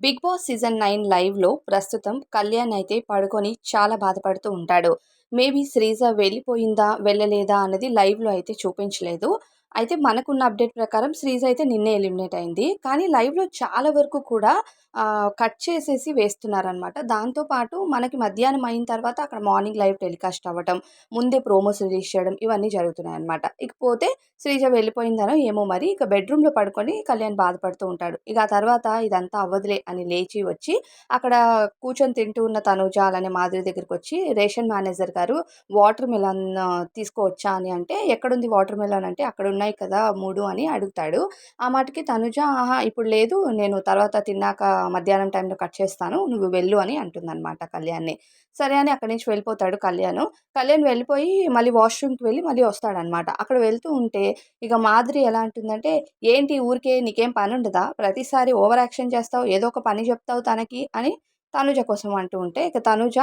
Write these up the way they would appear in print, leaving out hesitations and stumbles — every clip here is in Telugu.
బిగ్ బాస్ సీజన్ 9 లైవ్‌లో ప్రస్తుతం కళ్యాణ్ అయితే పడుకొని చాలా బాధపడుతూ ఉంటాడు. మేబీ శ్రీజ వెళ్ళిపోయిందా? వెళ్ళలేదా? అన్నది లైవ్‌లో అయితే చూపించలేదు. అయితే మనకున్న అప్డేట్ ప్రకారం శ్రీజ అయితే నిన్నే ఎలిమినేట్ అయింది. కానీ లైవ్‌లో చాలా వరకు కూడా కట్ చేసేసి వేస్తున్నారనమాట. దాంతో పాటు మనకి మధ్యాహ్నం అయిన తర్వాత అక్కడ మార్నింగ్ లైవ్ టెలికాస్ట్ అవ్వటం, ముందే ప్రోమోస్ రిలీజ్ చేయడం ఇవన్నీ జరుగుతున్నాయన్నమాట. ఇకపోతే శ్రీజ వెళ్ళిపోయిందనో ఏమో మరి ఇక బెడ్‌రూమ్‌లో పడుకొని కళ్యాణ్ బాధపడుతూ ఉంటాడు. ఇక ఆ తర్వాత ఇదంతా అవ్వదులే అని లేచి వచ్చి అక్కడ కూర్చొని తింటూ ఉన్న తనూజ అలానే మాధురి దగ్గరికొచ్చి రేషన్ మేనేజర్ గారు వాటర్ మిలన్ తీసుకోవచ్చా అని అంటే, ఎక్కడుంది వాటర్ మిలన్ అంటే, అక్కడున్నాయి కదా 3 అని అడుగుతాడు. ఆ మాటకి తనుజ ఆహా! ఇప్పుడు లేదు. నేను తర్వాత తిన్నాక మధ్యాహ్నం టైంలో కట్ చేస్తాను. నువ్వు వెళ్ళు అని అంటుందనమాట కళ్యాణ్‌ని. సరే అని అక్కడి నుంచి వెళ్ళిపోతాడు కళ్యాణు. కళ్యాణ్ వెళ్ళిపోయి మళ్ళీ వాష్‌రూమ్‌కి వెళ్ళి మళ్ళీ వస్తాడనమాట. అక్కడ వెళ్తూ ఉంటే ఇక మాధురి ఎలా అంటుందంటే, "ఏంటి ఊరికే నీకేం పనుండదా? ప్రతిసారి ఓవర్ యాక్షన్ చేస్తావు. ఏదో ఒక పని చెప్తావు తనకి" అని తనుజ కోసం అంటూ ఉంటే, ఇక తనుజ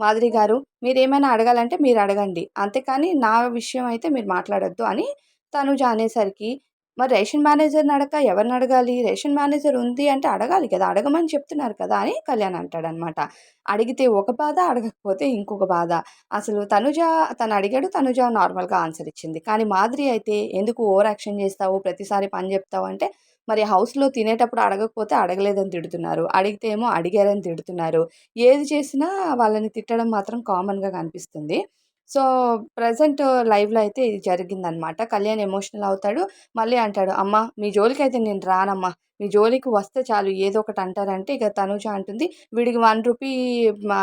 "మాధురి గారు మీరేమైనా అడగాలంటే మీరు అడగండి. అంతేకాని నా విషయం అయితే మీరు మాట్లాడొద్దు" అని తనుజ అనేసరికి మరి రేషన్ మేనేజర్‌ని అడక్క ఎవరినడగాలి? రేషన్ మేనేజర్ ఉంది అంటే అడగాలి కదా! అడగమని చెప్తున్నారు కదా! అని కళ్యాణ్ అంటాడనమాట. అడిగితే ఒక బాధ, అడగకపోతే ఇంకొక బాధ. అసలు తనుజ తనడిగాడు. తనుజ నార్మల్‌గా ఆన్సర్ ఇచ్చింది. కానీ మాధురి అయితే ఎందుకు ఓవర్ యాక్షన్ చేస్తావు? ప్రతిసారి పని జెప్తావు అంటే, మరి హౌస్‌లో తినేటప్పుడు అడగకపోతే అడగలేదని తిడుతున్నారు. అడిగితే ఏమో అడిగారని తిడుతున్నారు. ఏది చేసినా వాళ్ళని తిట్టడం మాత్రం కామన్‌గా కనిపిస్తుంది. సో, ప్రెజెంట్ లైవ్‌లో అయితే ఇది జరిగిందనమాట. కళ్యాణ్ ఎమోషనల్ అవుతాడు. మళ్ళీ అంటాడు, "అమ్మ మీ జోలికైతే నేను రానమ్మా. మీ జోలికి వస్తే చాలు ఏదో ఒకటి అంటారంటే" ఇక తనూజ అంటుంది, "వీడికి రూ. 1 మా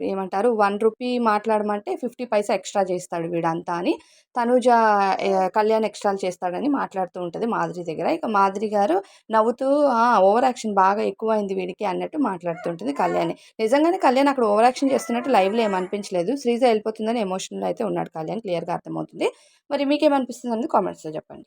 ఏమంటారు రూ. 1 మాట్లాడమంటే 50 పైసా ఎక్స్‌ట్రా చేస్తాడు వీడంతా" అని తనూజ కళ్యాణ్ ఎక్స్‌ట్రాలు చేస్తాడని మాట్లాడుతూ ఉంటది మాధురి దగ్గర. ఇక మాధురి గారు నవ్వుతూ ఓవర్ యాక్షన్ బాగా ఎక్కువైంది వీడికి అన్నట్టు మాట్లాడుతూ ఉంటుంది కళ్యాణి. నిజంగానే కళ్యాణ్ అక్కడ ఓవర్ యాక్షన్ చేస్తున్నట్టు లైవ్‌లో ఏమి అనిపించలేదు. శ్రీజ ఎళ్ళిపోతుందని ఎమోషనల్‌లో అయితే ఉన్నాడు కళ్యాణ్ క్లియర్‌గా అర్థమవుతుంది. మరి మీకేమనిపిస్తుందనేది కామెంట్స్‌లో చెప్పండి.